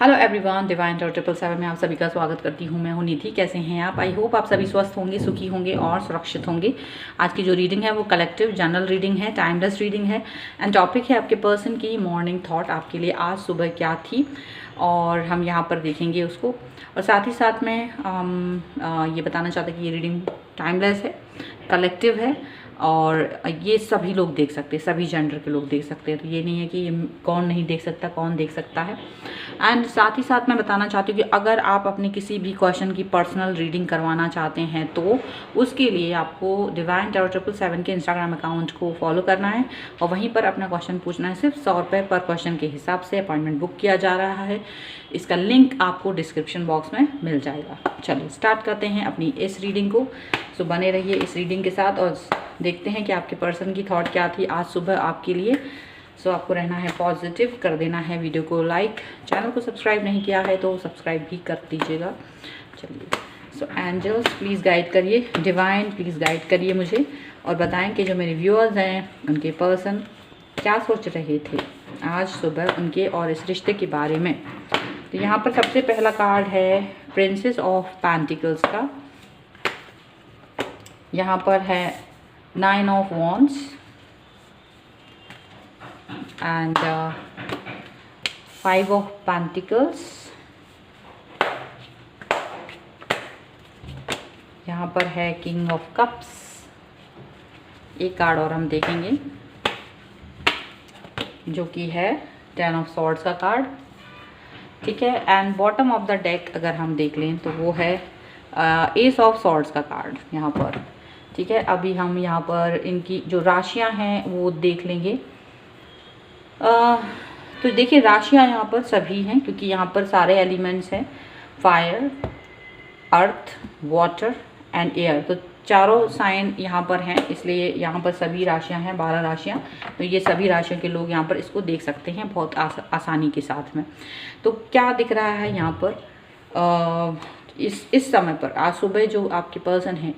Hello everyone, divine tarot 777 में आप सभी का स्वागत करती हूँ। मैं हूँ निधि। कैसे हैं आप? आई होप आप सभी स्वस्थ होंगे, सुखी होंगे और सुरक्षित होंगे। आज की जो रीडिंग है वो कलेक्टिव जनरल रीडिंग है, टाइमलेस रीडिंग है एंड टॉपिक है आपके पर्सन की मॉर्निंग थॉट आपके लिए आज सुबह क्या थी, और हम यहाँ पर देखेंगे उसको। और साथ ही साथ में ये बताना चाहते हैं कि ये रीडिंग टाइमलेस है, कलेक्टिव है और ये सभी लोग देख सकते हैं, सभी जेंडर के लोग देख सकते हैं। तो ये नहीं है कि ये कौन नहीं देख सकता, कौन देख सकता है। एंड साथ ही साथ मैं बताना चाहती हूँ कि अगर आप अपने किसी भी क्वेश्चन की पर्सनल रीडिंग करवाना चाहते हैं तो उसके लिए आपको डिवाइन टारो 777 के इंस्टाग्राम अकाउंट को फॉलो करना है और वहीं पर अपना क्वेश्चन पूछना है। सिर्फ 100 रुपये पर क्वेश्चन के हिसाब से अपॉइंटमेंट बुक किया जा रहा है। इसका लिंक आपको डिस्क्रिप्शन बॉक्स में मिल जाएगा। चलिए स्टार्ट करते हैं अपनी इस रीडिंग को। सो बने रहिए इस रीडिंग के साथ और देखते हैं कि आपके पर्सन की थॉट क्या थी आज सुबह आपके लिए। सो आपको रहना है पॉजिटिव, कर देना है वीडियो को लाइक, चैनल को सब्सक्राइब नहीं किया है तो सब्सक्राइब भी कर दीजिएगा। चलिए, सो एंजल्स प्लीज़ गाइड करिए, डिवाइन प्लीज़ गाइड करिए मुझे और बताएं कि जो मेरे व्यूअर्स हैं उनके पर्सन क्या सोच रहे थे आज सुबह उनके और इस रिश्ते के बारे में। तो यहाँ पर सबसे पहला कार्ड है प्रिंसेस ऑफ पेंटिकल्स का। यहाँ पर है 9 of wands and 5 of Pentacles। यहाँ पर है किंग ऑफ कप्स। एक कार्ड और हम देखेंगे जो कि है 10 ऑफ सॉर्ड्स का कार्ड, ठीक है। And bottom of the deck अगर हम देख लें तो वो है एस ऑफ सॉर्ड्स का कार्ड यहाँ पर, ठीक है। अभी हम यहाँ पर इनकी जो राशियाँ हैं वो देख लेंगे। तो देखिए राशियाँ यहाँ पर सभी हैं क्योंकि यहाँ पर सारे एलिमेंट्स हैं, fire, earth, water and air. तो चारों साइन यहाँ पर हैं, इसलिए यहाँ पर सभी राशियाँ हैं, 12 राशियाँ। तो ये सभी राशियों के लोग यहाँ पर इसको देख सकते हैं बहुत आसानी के साथ में। तो क्या दिख रहा है यहाँ पर इस समय पर आज सुबह जो आपके पर्सन हैं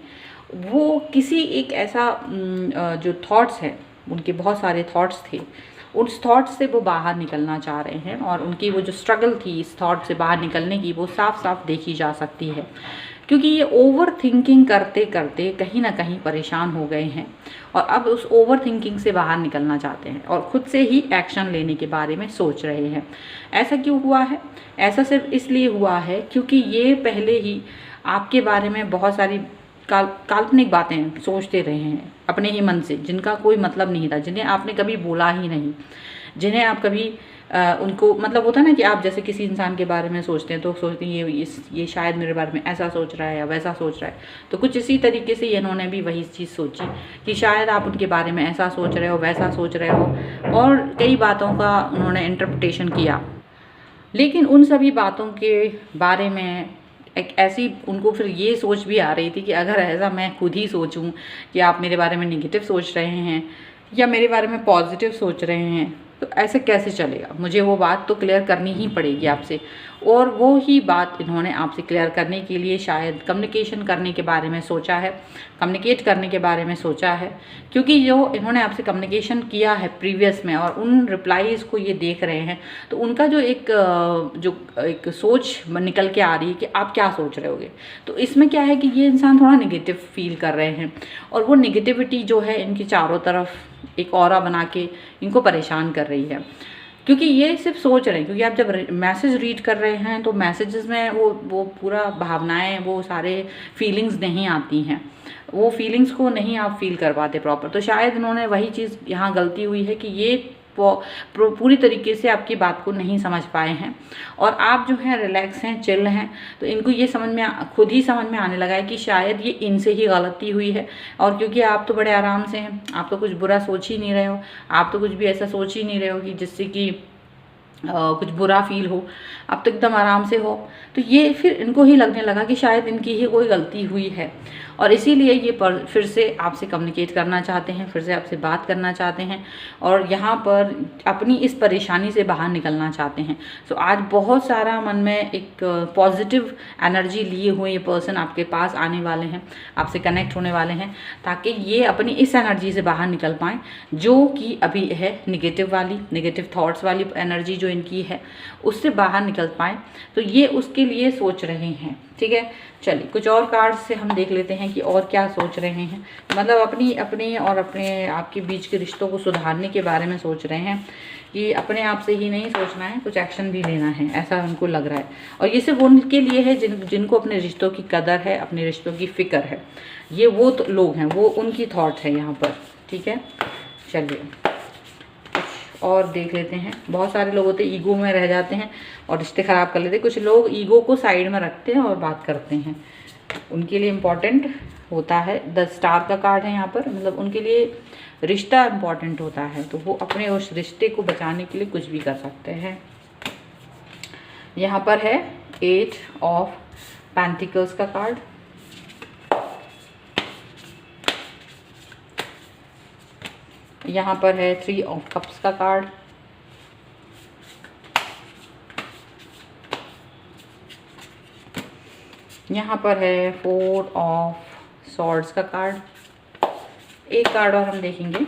वो किसी एक ऐसा जो थॉट्स हैं, उनके बहुत सारे थॉट्स थे, उस थॉट से वो बाहर निकलना चाह रहे हैं और उनकी वो जो स्ट्रगल थी इस थॉट से बाहर निकलने की वो साफ साफ देखी जा सकती है क्योंकि ये ओवर थिंकिंग करते करते कहीं ना कहीं परेशान हो गए हैं और अब उस ओवर थिंकिंग से बाहर निकलना चाहते हैं और ख़ुद से ही एक्शन लेने के बारे में सोच रहे हैं। ऐसा क्यों हुआ है? ऐसा सिर्फ इसलिए हुआ है क्योंकि ये पहले ही आपके बारे में बहुत सारी काल्पनिक बातें सोचते रहे हैं अपने ही मन से, जिनका कोई मतलब नहीं था, जिन्हें आपने कभी बोला ही नहीं, जिन्हें आप कभी उनको मतलब होता है ना कि आप जैसे किसी इंसान के बारे में सोचते हैं तो सोचते हैं ये शायद मेरे बारे में ऐसा सोच रहा है या वैसा सोच रहा है। तो कुछ इसी तरीके से इन्होंने भी वही चीज़ सोची कि शायद आप उनके बारे में ऐसा सोच रहे हो, वैसा सोच रहे हो और कई बातों का उन्होंने इंटरप्रिटेशन किया। लेकिन उन सभी बातों के बारे में एक ऐसी उनको फिर ये सोच भी आ रही थी कि अगर ऐसा मैं खुद ही सोचूं कि आप मेरे बारे में नेगेटिव सोच रहे हैं या मेरे बारे में पॉजिटिव सोच रहे हैं तो ऐसे कैसे चलेगा, मुझे वो बात तो क्लियर करनी ही पड़ेगी आपसे। और वो ही बात इन्होंने आपसे क्लियर करने के लिए शायद कम्युनिकेशन करने के बारे में सोचा है, कम्युनिकेट करने के बारे में सोचा है क्योंकि जो इन्होंने आपसे कम्युनिकेशन किया है प्रीवियस में और उन रिप्लाईज़ को ये देख रहे हैं तो उनका जो एक सोच निकल के आ रही है कि आप क्या सोच रहे होगे। तो इसमें क्या है कि ये इंसान थोड़ा नेगेटिव फील कर रहे हैं और वो नेगेटिविटी जो है इनकी चारों तरफ एक ऑरा बना के इनको परेशान कर रही है क्योंकि ये सिर्फ सोच रहे हैं। क्योंकि आप जब मैसेज रीड कर रहे हैं तो मैसेजेस में वो पूरा भावनाएं, वो सारे फीलिंग्स नहीं आती हैं, वो फीलिंग्स को नहीं आप फील कर पाते प्रॉपर। तो शायद इन्होंने वही चीज़ यहाँ गलती हुई है कि ये पूरी तरीके से आपकी बात को नहीं समझ पाए हैं और आप जो हैं रिलैक्स हैं, चिल हैं। तो इनको ये खुद ही समझ में आने लगा है कि शायद ये इनसे ही गलती हुई है और क्योंकि आप तो बड़े आराम से हैं, आप तो कुछ बुरा सोच ही नहीं रहे हो, आप तो कुछ भी ऐसा सोच ही नहीं रहे हो कि जिससे कि कुछ बुरा फील हो, आप तो एकदम आराम से हो। तो ये फिर इनको ही लगने लगा कि शायद इनकी ही कोई गलती हुई है और इसीलिए ये फिर से आपसे कम्युनिकेट करना चाहते हैं, फिर से आपसे बात करना चाहते हैं और यहाँ पर अपनी इस परेशानी से बाहर निकलना चाहते हैं। सो आज बहुत सारा मन में एक पॉजिटिव एनर्जी लिए हुए ये पर्सन आपके पास आने वाले हैं, आपसे कनेक्ट होने वाले हैं, ताकि ये अपनी इस एनर्जी से बाहर निकल पाएँ जो कि अभी है नेगेटिव थॉट्स वाली एनर्जी जो इनकी है, उससे बाहर निकल पाएँ। तो ये उसके लिए सोच रहे हैं। ठीक है, चलिए कुछ और कार्ड्स से हम देख लेते हैं कि और क्या सोच रहे हैं। मतलब अपनी और अपने आपके बीच के रिश्तों को सुधारने के बारे में सोच रहे हैं कि अपने आप से ही नहीं सोचना है, कुछ एक्शन भी लेना है, ऐसा उनको लग रहा है। और ये सिर्फ उनके लिए है जिनको अपने रिश्तों की कदर है, अपने रिश्तों की फ़िक्र है। ये वो तो लोग हैं, वो उनकी थॉट है यहाँ पर। ठीक है, चलिए और देख लेते हैं। बहुत सारे लोग होते हैं ईगो में रह जाते हैं और रिश्ते ख़राब कर लेते हैं। कुछ लोग ईगो को साइड में रखते हैं और बात करते हैं, उनके लिए इम्पॉर्टेंट होता है। 10 स्टार का कार्ड है यहाँ पर, मतलब उनके लिए रिश्ता इम्पॉर्टेंट होता है, तो वो अपने उस रिश्ते को बचाने के लिए कुछ भी कर सकते हैं। यहाँ पर है 8 ऑफ पेंटिकल्स का कार्ड, यहाँ पर है 3 ऑफ कप्स का कार्ड, यहाँ पर है 4 ऑफ सॉर्ड्स का कार्ड। एक कार्ड और हम देखेंगे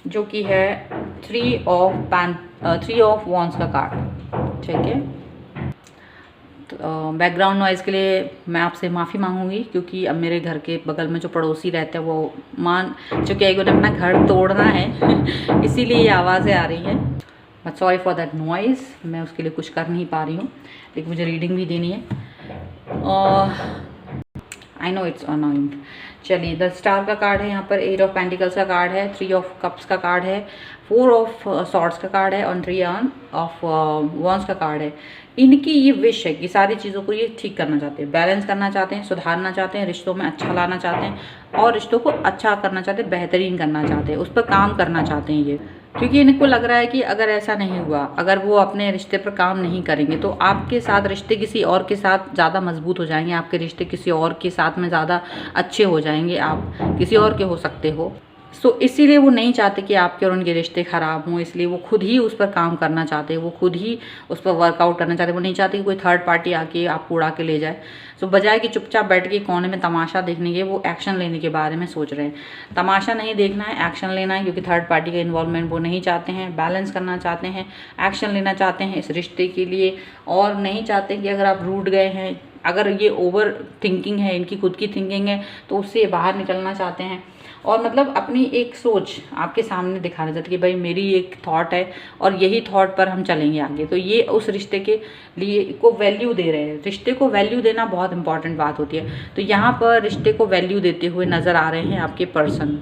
जो कि है 3 ऑफ वॉन्ड्स का कार्ड। ठीक है, तो बैकग्राउंड नॉइज़ के लिए मैं आपसे माफ़ी मांगूंगी, क्योंकि अब मेरे घर के बगल में जो पड़ोसी रहते हैं वो मान चुके हैं कि उन्हें अपना घर तोड़ना है इसीलिए ये आवाज़ें आ रही हैं। But sorry for that noise, मैं उसके लिए कुछ कर नहीं पा रही हूँ, लेकिन मुझे रीडिंग भी देनी है। I know it's annoying. चलिए 10 स्टार का कार्ड है यहाँ पर, 8 ऑफ पेंटिकल्स का कार्ड है, 3 ऑफ कप्स का कार्ड है, 4 ऑफ सॉर्ड्स का कार्ड है और 3 ऑफ वॉन्ड्स का कार्ड है। इनकी ये विश है कि सारी चीज़ों को ये ठीक करना चाहते हैं, बैलेंस करना चाहते हैं, सुधारना चाहते हैं, रिश्तों में अच्छा लाना चाहते हैं और रिश्तों को अच्छा करना चाहते हैं, बेहतरीन करना चाहते हैं, उस पर काम करना चाहते हैं ये। क्योंकि इनको लग रहा है कि अगर ऐसा नहीं हुआ, अगर वो अपने रिश्ते पर काम नहीं करेंगे तो आपके साथ रिश्ते किसी और के साथ ज़्यादा मजबूत हो जाएंगे, आपके रिश्ते किसी और के साथ में ज़्यादा अच्छे हो जाएंगे, आप किसी और के हो सकते हो। सो इसीलिए वो नहीं चाहते कि आपके और उनके रिश्ते ख़राब हों, इसलिए वो खुद ही उस पर काम करना चाहते हैं, वो खुद ही उस पर वर्कआउट करना चाहते हैं। वो नहीं चाहते कि कोई थर्ड पार्टी आके आपको उड़ा के ले जाए। सो बजाय कि चुपचाप बैठ के कोने में तमाशा देखने के, वो एक्शन लेने के बारे में सोच रहे हैं। तमाशा नहीं देखना है, एक्शन लेना है, क्योंकि थर्ड पार्टी का इन्वॉल्वमेंट वो नहीं चाहते हैं, बैलेंस करना चाहते हैं, एक्शन लेना चाहते हैं इस रिश्ते के लिए। और नहीं चाहते कि अगर आप रूठ गए हैं, अगर ये ओवर थिंकिंग है, इनकी खुद की थिंकिंग है, तो उससे बाहर निकलना चाहते हैं। और मतलब अपनी एक सोच आपके सामने दिखाना चाहते कि भाई मेरी एक थॉट है और यही थॉट पर हम चलेंगे आगे। तो ये उस रिश्ते के लिए को वैल्यू दे रहे हैं। रिश्ते को वैल्यू देना बहुत इंपॉर्टेंट बात होती है। तो यहाँ पर रिश्ते को वैल्यू देते हुए नज़र आ रहे हैं आपके पर्सन।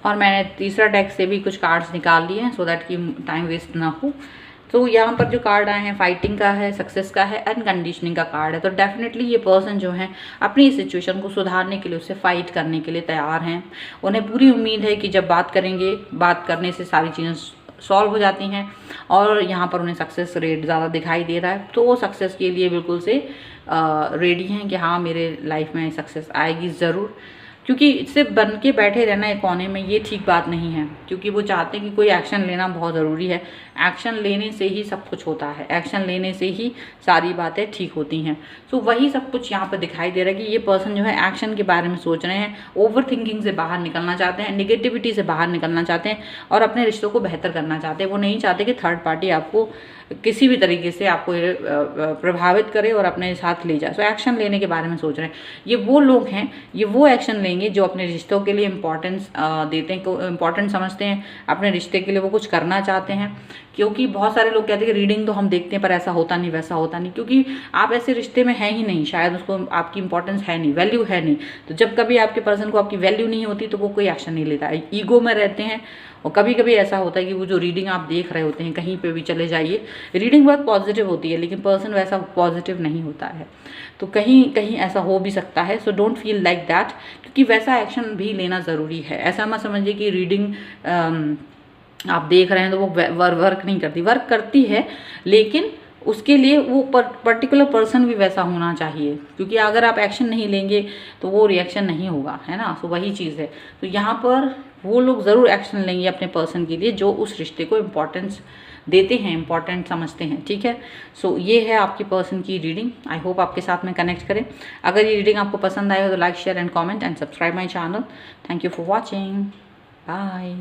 और मैंने तीसरा डेक से भी कुछ कार्ड्स निकाल लिए हैं, सो दैट कि टाइम वेस्ट ना हो। तो यहाँ पर जो कार्ड आए हैं, फाइटिंग का है, सक्सेस का है, अनकंडीशनिंग का कार्ड है। तो डेफिनेटली ये पर्सन जो है अपनी सिचुएशन को सुधारने के लिए, उससे फाइट करने के लिए तैयार हैं। उन्हें पूरी उम्मीद है कि जब बात करेंगे, बात करने से सारी चीज़ें सॉल्व हो जाती हैं और यहाँ पर उन्हें सक्सेस रेट ज़्यादा दिखाई दे रहा है। तो वो सक्सेस के लिए बिल्कुल से रेडी हैं कि हाँ मेरे लाइफ में सक्सेस आएगी ज़रूर। क्योंकि सिर्फ बन के बैठे रहना एक कोने में, ये ठीक बात नहीं है। क्योंकि वो चाहते हैं कि कोई एक्शन लेना बहुत ज़रूरी है। एक्शन लेने से ही सब कुछ होता है, एक्शन लेने से ही सारी बातें ठीक होती हैं। सो वही सब कुछ यहाँ पर दिखाई दे रहा है कि ये पर्सन जो है एक्शन के बारे में सोच रहे हैं, ओवर थिंकिंग से बाहर निकलना चाहते हैं, निगेटिविटी से बाहर निकलना चाहते हैं और अपने रिश्तों को बेहतर करना चाहते हैं। वो नहीं चाहते कि थर्ड पार्टी आपको किसी भी तरीके से आपको प्रभावित करे और अपने साथ ले जाए। सो एक्शन लेने के बारे में सोच रहे हैं। ये वो लोग हैं, ये वो एक्शन लेंगे जो अपने रिश्तों के लिए इम्पोर्टेंस देते हैं, इम्पोर्टेंट समझते हैं, अपने रिश्ते के लिए वो कुछ करना चाहते हैं। क्योंकि बहुत सारे लोग कहते हैं कि रीडिंग तो हम देखते हैं पर ऐसा होता नहीं, वैसा होता नहीं, क्योंकि आप ऐसे रिश्ते में हैं ही नहीं, शायद उसको आपकी इंपॉर्टेंस है नहीं, वैल्यू है नहीं। तो जब कभी आपके पर्सन को आपकी वैल्यू नहीं होती तो वो कोई एक्शन नहीं लेता है, ईगो में रहते हैं। और कभी कभी ऐसा होता है कि वो जो रीडिंग आप देख रहे होते हैं, कहीं पे भी चले जाइए, रीडिंग बहुत पॉजिटिव होती है लेकिन पर्सन वैसा पॉजिटिव नहीं होता है। तो कहीं कहीं ऐसा हो भी सकता है। So don't feel like that, क्योंकि वैसा एक्शन भी लेना ज़रूरी है। ऐसा मत समझिए कि रीडिंग आप देख रहे हैं तो वो वर्क नहीं करती, वर्क करती है, लेकिन उसके लिए वो पर्टिकुलर पर्सन भी वैसा होना चाहिए, क्योंकि अगर आप एक्शन नहीं लेंगे तो वो रिएक्शन नहीं होगा, है ना। तो वही चीज़ है। तो यहाँ पर वो लोग ज़रूर एक्शन लेंगे अपने पर्सन के लिए जो उस रिश्ते को इम्पोर्टेंस देते हैं, इम्पॉर्टेंट समझते हैं, ठीक है। सो ये है आपके पर्सन की रीडिंग। आई होप आपके साथ में कनेक्ट करें। अगर ये रीडिंग आपको पसंद आए हो तो like, share and comment and subscribe my channel. Thank you for watching. Bye.